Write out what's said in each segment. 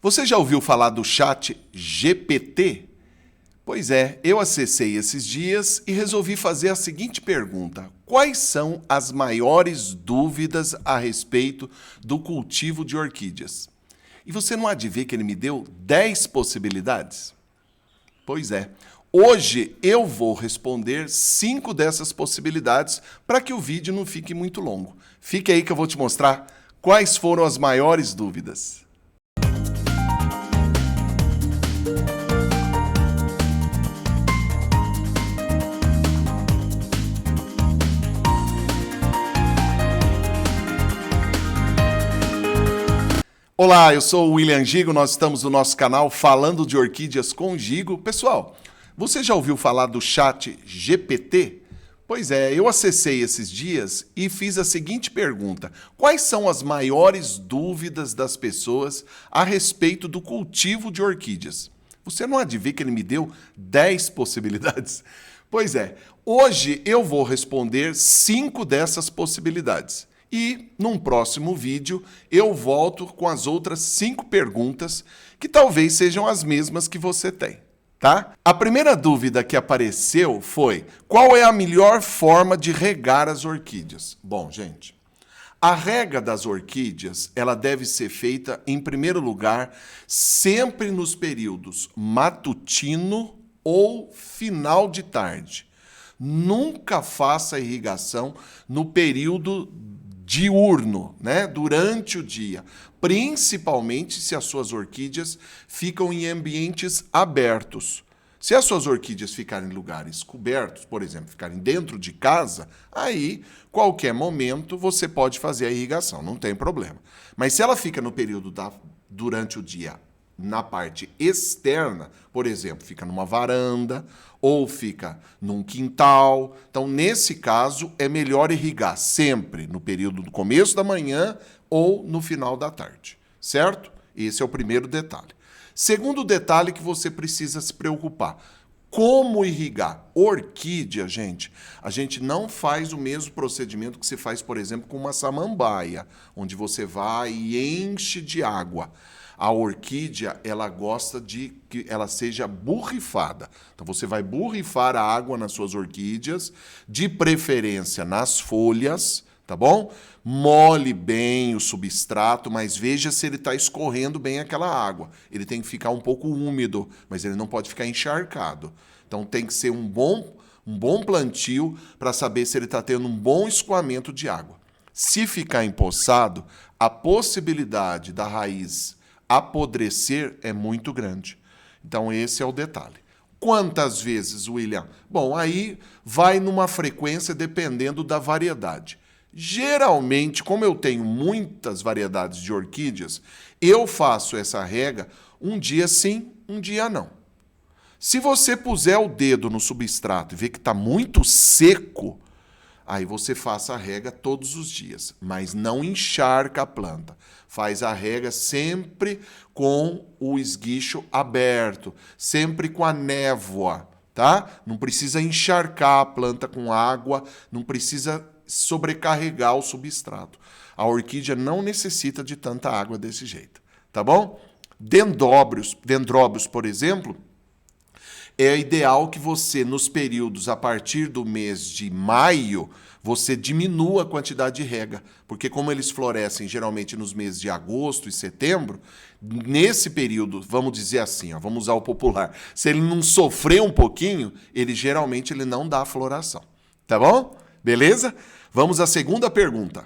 Você já ouviu falar do chat GPT? Pois é, eu acessei esses dias e resolvi fazer a seguinte pergunta: quais são as maiores dúvidas a respeito do cultivo de orquídeas? E você não há de ver que ele me deu 10 possibilidades? Pois é, hoje eu vou responder 5 dessas possibilidades para que o vídeo não fique muito longo. Fique aí que eu vou te mostrar quais foram as maiores dúvidas. Olá, eu sou o William Gigo, nós estamos no nosso canal Falando de Orquídeas com Gigo. Pessoal, você já ouviu falar do chat GPT? Pois é, eu acessei esses dias e fiz a seguinte pergunta: quais são as maiores dúvidas das pessoas a respeito do cultivo de orquídeas? Você não há de ver que ele me deu 10 possibilidades? Pois é, hoje eu vou responder 5 dessas possibilidades. E, num próximo vídeo, eu volto com as outras 5 perguntas que talvez sejam as mesmas que você tem, tá? A primeira dúvida que apareceu foi: qual é a melhor forma de regar as orquídeas? Bom, gente, a rega das orquídeas, ela deve ser feita, em primeiro lugar, sempre nos períodos matutino ou final de tarde. Nunca faça irrigação no período diurno, né? Durante o dia, principalmente se as suas orquídeas ficam em ambientes abertos. Se as suas orquídeas ficarem em lugares cobertos, por exemplo, ficarem dentro de casa, aí, qualquer momento, você pode fazer a irrigação, não tem problema. Mas se ela fica no período durante o dia, na parte externa, por exemplo, fica numa varanda ou fica num quintal. Então, nesse caso, é melhor irrigar sempre no período do começo da manhã ou no final da tarde, certo? Esse é o primeiro detalhe. Segundo detalhe que você precisa se preocupar: como irrigar? Orquídea, gente, a gente não faz o mesmo procedimento que se faz, por exemplo, com uma samambaia, onde você vai e enche de água. A orquídea, ela gosta de que ela seja borrifada. Então, você vai borrifar a água nas suas orquídeas, de preferência nas folhas, tá bom? Molhe bem o substrato, mas veja se ele está escorrendo bem aquela água. Ele tem que ficar um pouco úmido, mas ele não pode ficar encharcado. Então, tem que ser um bom plantio para saber se ele está tendo um bom escoamento de água. Se ficar empoçado, a possibilidade da raiz apodrecer é muito grande. Então, esse é o detalhe. Quantas vezes, William? Bom, aí vai numa frequência dependendo da variedade. Geralmente, como eu tenho muitas variedades de orquídeas, eu faço essa rega um dia sim, um dia não. Se você puser o dedo no substrato e ver que está muito seco, aí você faça a rega todos os dias, mas não encharca a planta. Faz a rega sempre com o esguicho aberto, sempre com a névoa, tá? Não precisa encharcar a planta com água, não precisa sobrecarregar o substrato. A orquídea não necessita de tanta água desse jeito, tá bom? Dendróbios, por exemplo, é ideal que você, nos períodos a partir do mês de maio, você diminua a quantidade de rega, porque como eles florescem geralmente nos meses de agosto e setembro, nesse período, vamos dizer assim, ó, vamos usar o popular, se ele não sofrer um pouquinho, ele não dá floração. Tá bom? Beleza? Vamos à segunda pergunta.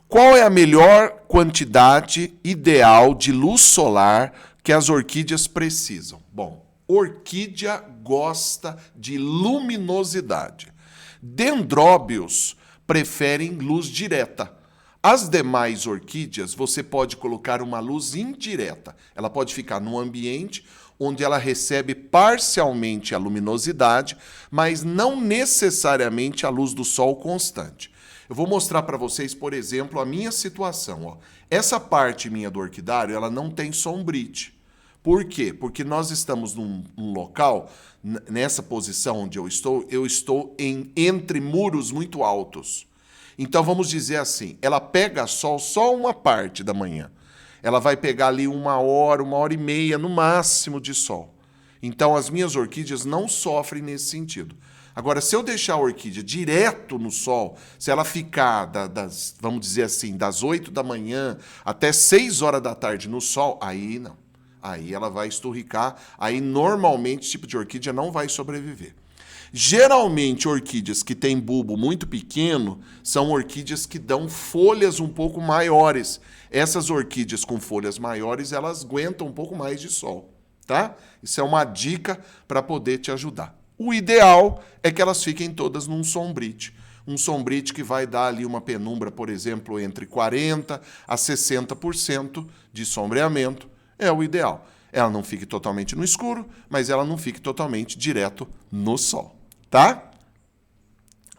Qual é a melhor quantidade ideal de luz solar que as orquídeas precisam? Bom, orquídea gosta de luminosidade. Dendróbios preferem luz direta. As demais orquídeas, você pode colocar uma luz indireta. Ela pode ficar num ambiente onde ela recebe parcialmente a luminosidade, mas não necessariamente a luz do sol constante. Eu vou mostrar para vocês, por exemplo, a minha situação. Ó. Essa parte minha do orquidário, ela não tem sombrite. Por quê? Porque nós estamos num local, nessa posição onde eu estou entre muros muito altos. Então, vamos dizer assim, ela pega sol só uma parte da manhã. ela vai pegar ali 1 hora e meia no máximo de sol. Então, as minhas orquídeas não sofrem nesse sentido. Agora, se eu deixar a orquídea direto no sol, se ela ficar, vamos dizer assim, das 8 da manhã até 6 horas da tarde no sol, aí não. Aí ela vai esturricar, aí normalmente esse tipo de orquídea não vai sobreviver. Geralmente, orquídeas que têm bulbo muito pequeno são orquídeas que dão folhas um pouco maiores. Essas orquídeas com folhas maiores, elas aguentam um pouco mais de sol, tá? Isso é uma dica para poder te ajudar. O ideal é que elas fiquem todas num sombrite. Um sombrite que vai dar ali uma penumbra, por exemplo, entre 40% a 60% de sombreamento. É o ideal. Ela não fique totalmente no escuro, mas ela não fique totalmente direto no sol, tá?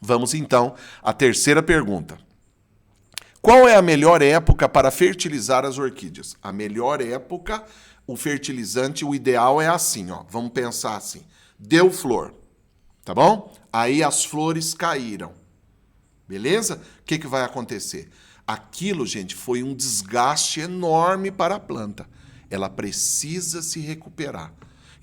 Vamos então à terceira pergunta. Qual é a melhor época para fertilizar as orquídeas? A melhor época, o fertilizante, o ideal é assim, ó. Vamos pensar assim. Deu flor, tá bom? Aí as flores caíram. Beleza? O que vai acontecer? Aquilo, gente, foi um desgaste enorme para a planta. Ela precisa se recuperar.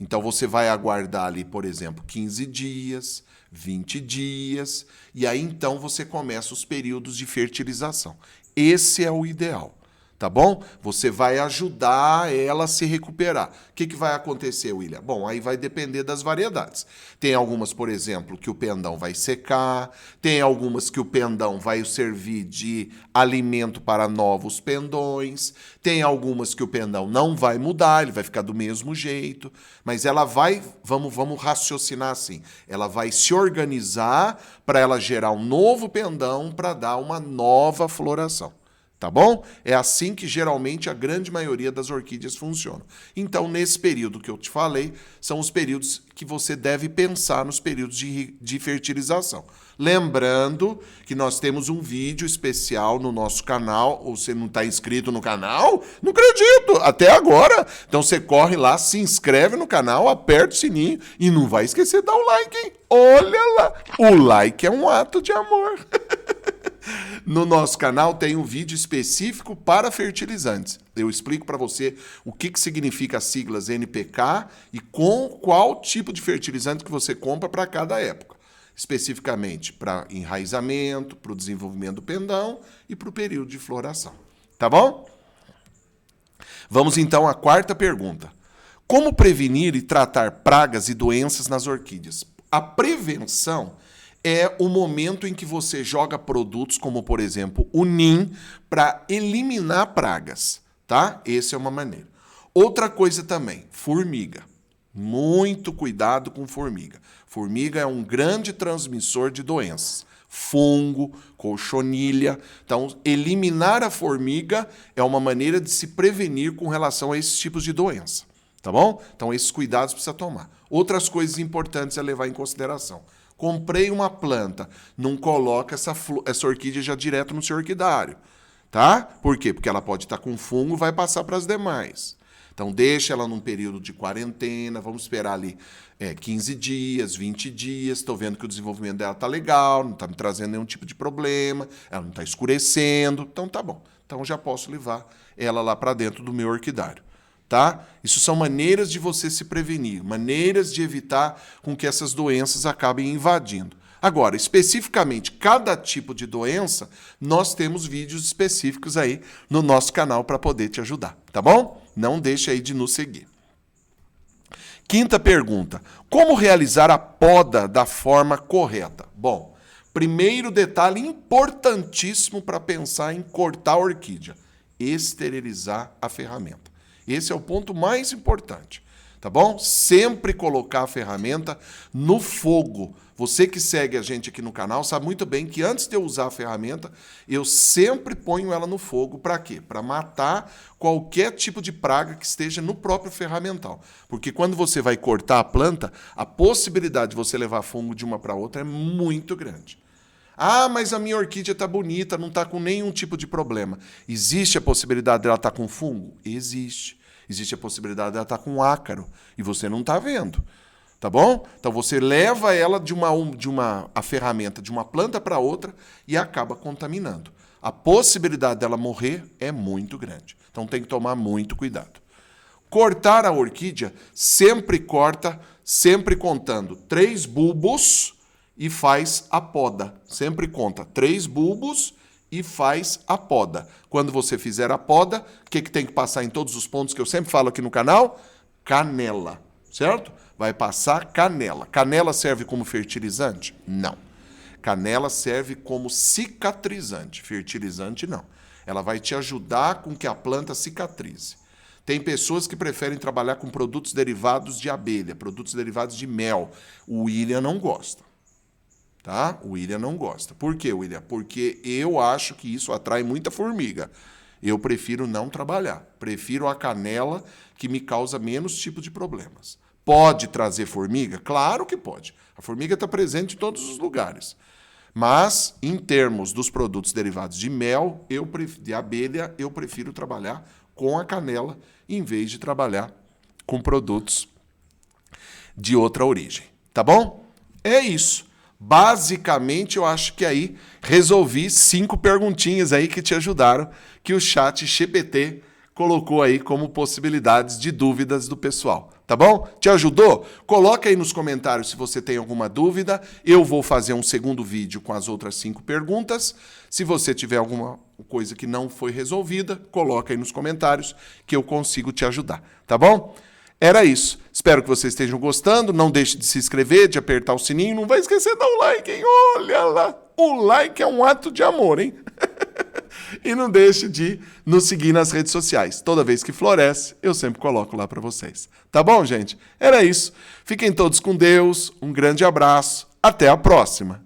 Então, você vai aguardar ali, por exemplo, 15 dias, 20 dias, e aí então você começa os períodos de fertilização. Esse é o ideal, tá bom? Você vai ajudar ela a se recuperar. O que vai acontecer, William? Bom, aí vai depender das variedades. Tem algumas, por exemplo, que o pendão vai secar, tem algumas que o pendão vai servir de alimento para novos pendões, tem algumas que o pendão não vai mudar, ele vai ficar do mesmo jeito, mas ela vai, vamos raciocinar assim, ela vai se organizar para ela gerar um novo pendão para dar uma nova floração. Tá bom? É assim que geralmente a grande maioria das orquídeas funcionam. Então, nesse período que eu te falei, são os períodos que você deve pensar nos períodos de fertilização. Lembrando que nós temos um vídeo especial no nosso canal. Ou você não está inscrito no canal? Não acredito! Até agora! Então você corre lá, se inscreve no canal, aperta o sininho e não vai esquecer de dar o like, hein? Olha lá! O like é um ato de amor. No nosso canal tem um vídeo específico para fertilizantes. Eu explico para você o que significa as siglas NPK e com qual tipo de fertilizante que você compra para cada época. Especificamente para enraizamento, para o desenvolvimento do pendão e para o período de floração. Tá bom? Vamos então à quarta pergunta. Como prevenir e tratar pragas e doenças nas orquídeas? A prevenção é o momento em que você joga produtos como, por exemplo, o NIM para eliminar pragas, tá? Essa é uma maneira. Outra coisa também, formiga. Muito cuidado com formiga. Formiga é um grande transmissor de doenças. Fungo, cochonilha. Então, eliminar a formiga é uma maneira de se prevenir com relação a esses tipos de doença, tá bom? Então, esses cuidados precisa tomar. Outras coisas importantes a levar em consideração. Comprei uma planta, não coloca essa orquídea já direto no seu orquidário, tá? Por quê? Porque ela pode estar com fungo e vai passar para as demais. Então, deixa ela num período de quarentena, vamos esperar ali 15 dias, 20 dias, estou vendo que o desenvolvimento dela está legal, não está me trazendo nenhum tipo de problema, ela não está escurecendo, então tá bom. Então, já posso levar ela lá para dentro do meu orquidário. Tá? Isso são maneiras de você se prevenir, maneiras de evitar com que essas doenças acabem invadindo. Agora, especificamente, cada tipo de doença, nós temos vídeos específicos aí no nosso canal para poder te ajudar, tá bom? Não deixe aí de nos seguir. Quinta pergunta. Como realizar a poda da forma correta? Bom, primeiro detalhe importantíssimo para pensar em cortar a orquídea: esterilizar a ferramenta. Esse é o ponto mais importante, tá bom? Sempre colocar a ferramenta no fogo. Você que segue a gente aqui no canal sabe muito bem que antes de eu usar a ferramenta, eu sempre ponho ela no fogo. Para quê? Para matar qualquer tipo de praga que esteja no próprio ferramental. Porque quando você vai cortar a planta, a possibilidade de você levar fungo de uma para outra é muito grande. Ah, mas a minha orquídea está bonita, não está com nenhum tipo de problema. Existe a possibilidade dela estar com fungo? Existe. Existe a possibilidade dela estar com ácaro e você não está vendo. Tá bom? Então você leva ela a ferramenta de uma planta para outra e acaba contaminando. a possibilidade dela morrer é muito grande. Então tem que tomar muito cuidado. Cortar a orquídea, sempre corta, sempre contando 3 bulbos e faz a poda. Sempre conta 3 bulbos e faz a poda. Quando você fizer a poda, o que tem que passar em todos os pontos que eu sempre falo aqui no canal? Canela, certo? Vai passar canela. Canela serve como fertilizante? Não. Canela serve como cicatrizante. Fertilizante, não. Ela vai te ajudar com que a planta cicatrize. Tem pessoas que preferem trabalhar com produtos derivados de abelha, produtos derivados de mel. O William não gosta. Tá? O William não gosta. Por quê, William? Porque eu acho que isso atrai muita formiga. Eu prefiro não trabalhar. Prefiro a canela, que me causa menos tipo de problemas. Pode trazer formiga? Claro que pode. A formiga está presente em todos os lugares. Mas, em termos dos produtos derivados de mel, de abelha, eu prefiro trabalhar com a canela, em vez de trabalhar com produtos de outra origem. Tá bom? É isso. Basicamente, eu acho que aí resolvi 5 perguntinhas aí que te ajudaram, que o chat GPT colocou aí como possibilidades de dúvidas do pessoal. Tá bom? Te ajudou? Coloca aí nos comentários se você tem alguma dúvida. Eu vou fazer um segundo vídeo com as outras 5 perguntas. Se você tiver alguma coisa que não foi resolvida, coloca aí nos comentários que eu consigo te ajudar. Tá bom? Era isso. Espero que vocês estejam gostando. Não deixe de se inscrever, de apertar o sininho. Não vai esquecer de dar um like, hein? Olha lá. O like é um ato de amor, hein? E não deixe de nos seguir nas redes sociais. Toda vez que floresce, eu sempre coloco lá para vocês. Tá bom, gente? Era isso. Fiquem todos com Deus. Um grande abraço. Até a próxima.